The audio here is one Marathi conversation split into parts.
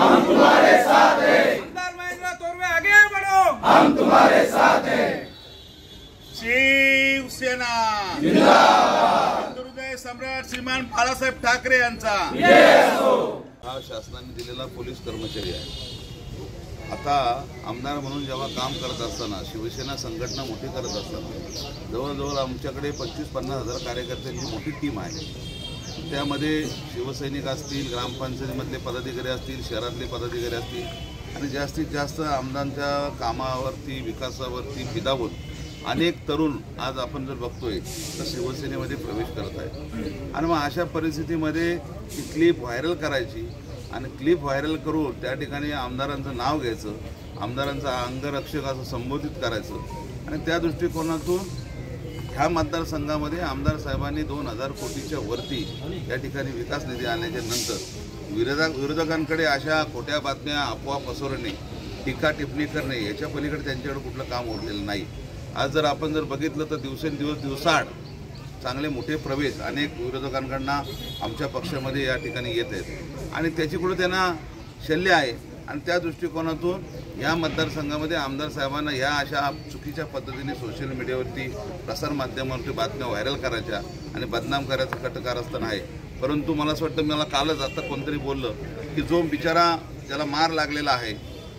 हम तुम्हारे साथ हैं। आमदार महेंद्र तोरवे आगे बढ़ो, हम तुम्हारे साथ हैं। शिवसेना जिंदाबाद। हृदय सम्राट श्रीमान बाळासाहेब ठाकरे यांचा हा शासनाने दिलेला पोलीस कर्मचारी आहे। आता आमदार म्हणून जेव्हा काम करत असताना शिवसेना संघटना मोठी करत असताना जवळजवळ आमच्याकडे 25-50 हजार कार्यकर्त्यांची मोठी टीम आहे। त्यामध्ये शिवसैनिक असतील, ग्रामपंचायतीमधले पदाधिकारी असतील, शहरातले पदाधिकारी असतील आणि जास्तीत जास्त आमदारांच्या कामावरती, विकासावरती फिदा होत अनेक तरुण आज आपण जर बघतोय तर शिवसेनेमध्ये प्रवेश करत आहेत। आणि मग अशा परिस्थितीमध्ये ती क्लिप व्हायरल करायची आणि क्लिप व्हायरल करून त्या ठिकाणी आमदारांचं नाव घ्यायचं, आमदारांचा अंगरक्षक असं संबोधित करायचं आणि त्या दृष्टिकोनातून ह्या मतदारसंघामध्ये आमदार साहेबांनी 2000 कोटीच्या वरती या ठिकाणी विकास निधी आणल्याच्या नंतर विरोधकांकडे अशा खोट्या बातम्या, अफवा पसरवणे, टीका टिप्पणी करणे याच्या पलीकडे त्यांच्याकडे कुठलं काम उरलेलं नाही। आज जर आपण जर बघितलं तर दिवसाड चांगले मोठे प्रवेश अनेक विरोधकांकडून आमच्या पक्षामध्ये या ठिकाणी येत आहेत आणि त्याची कुठं त्यांना शल्य आहे आणि त्या दृष्टिकोनातून या मतदारसंघामध्ये आमदार साहेबांना ह्या अशा चुकीच्या पद्धतीने सोशल मीडियावरती प्रसारमाध्यमावरती बातम्या व्हायरल करायच्या आणि बदनाम करायचं कटकारस्थान आहे। परंतु मला असं वाटतं, मला कालच आता कोणतरी बोललं की जो बिचारा ज्याला मार लागलेला आहे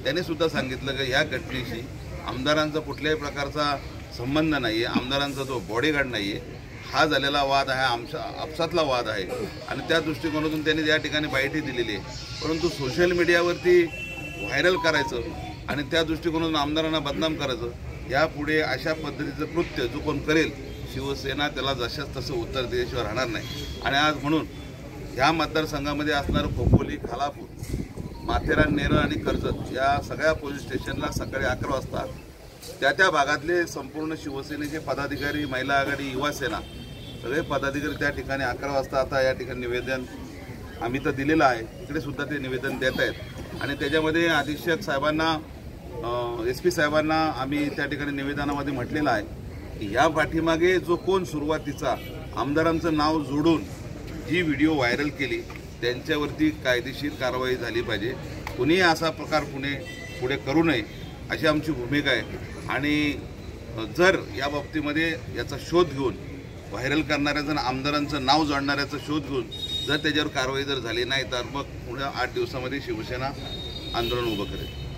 त्याने सुद्धा सांगितलं की ह्या घटनेशी आमदारांचा कुठल्याही प्रकारचा संबंध नाही आहे, आमदारांचा जो बॉडीगार्ड नाही आहे, हा झालेला वाद आहे, आमच्या आपसातला वाद आहे आणि त्या दृष्टिकोनातून त्यांनी या ठिकाणी बाईटही दिलेली आहे। परंतु सोशल मीडियावरती व्हायरल करायचं आणि त्या दृष्टिकोनातून आमदारांना बदनाम करायचं, यापुढे अशा पद्धतीचं कृत्य जो कोण करेल शिवसेना त्याला जशाच तसं उत्तर दिल्याशिवाय राहणार नाही। आणि आज म्हणून ह्या मतदारसंघामध्ये असणारं खोपोली, खालापूर, माथेरान, नेरळ आणि कर्जत या सगळ्या पोलीस स्टेशनला सकाळी 11 वाजता त्या भागातले संपूर्ण शिवसेनेचे पदाधिकारी, महिला आघाडी, युवा सेना सगळे पदाधिकारी त्या ठिकाणी 11 वाजता आता या ठिकाणी निवेदन आम्ही तर दिलेलं आहे, इकडे सुद्धा ते निवेदन देत आहेत आणि त्याच्यामध्ये अधीक्षक साहेबांना, SP साहेबांना आम्ही त्या ठिकाणी निवेदनामध्ये म्हटलेलं आहे की या पाठीमागे जो कोण सुरुवातीचा आमदारांचं नाव जोडून जी व्हिडिओ व्हायरल केली त्यांच्यावरती कायदेशीर कारवाई झाली पाहिजे। कुणीही असा प्रकार पुढे करू नये अशी आमची भूमिका आहे आणि जर या बाबतीमध्ये याचा शोध घेऊन व्हायरल करणाऱ्याचं, आमदारांचं नाव जोडणाऱ्याचा शोध घेऊन जर त्याच्यावर कारवाई जर झाली नाही तर मग पुढे 8 दिवसामध्ये शिवसेना आंदोलन उभं करेल।